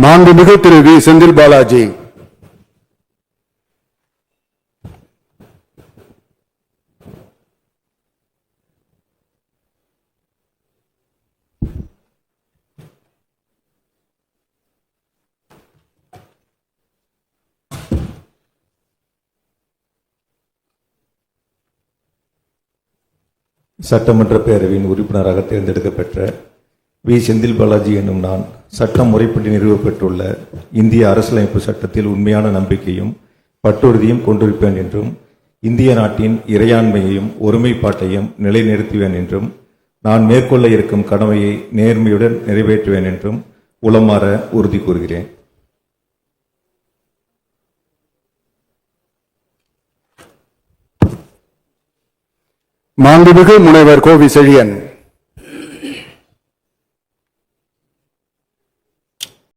மாண்புமிகு திரு வி செந்தில் பாலாஜி. சட்டமன்ற பேரவையின் உறுப்பினராக தேர்ந்தெடுக்கப்பெற்ற வி செந்தில் பாலாஜி என்னும் நான் சட்டம் முறைப்படி நிறுவப்பட்டுள்ள இந்திய அரசியலமைப்பு சட்டத்தில் உண்மையான நம்பிக்கையும் பற்றுறுதியும் கொண்டிருப்பேன் என்றும் இந்திய நாட்டின் இறையாண்மையையும் ஒருமைப்பாட்டையும் நிலைநிறுத்துவேன் என்றும் நான் மேற்கொள்ள இருக்கும் கடமையை நேர்மையுடன் நிறைவேற்றுவேன் என்றும் உளமாற உறுதி கூறுகிறேன். மாண்புமிகு முனைவர் கோவி செழியன்.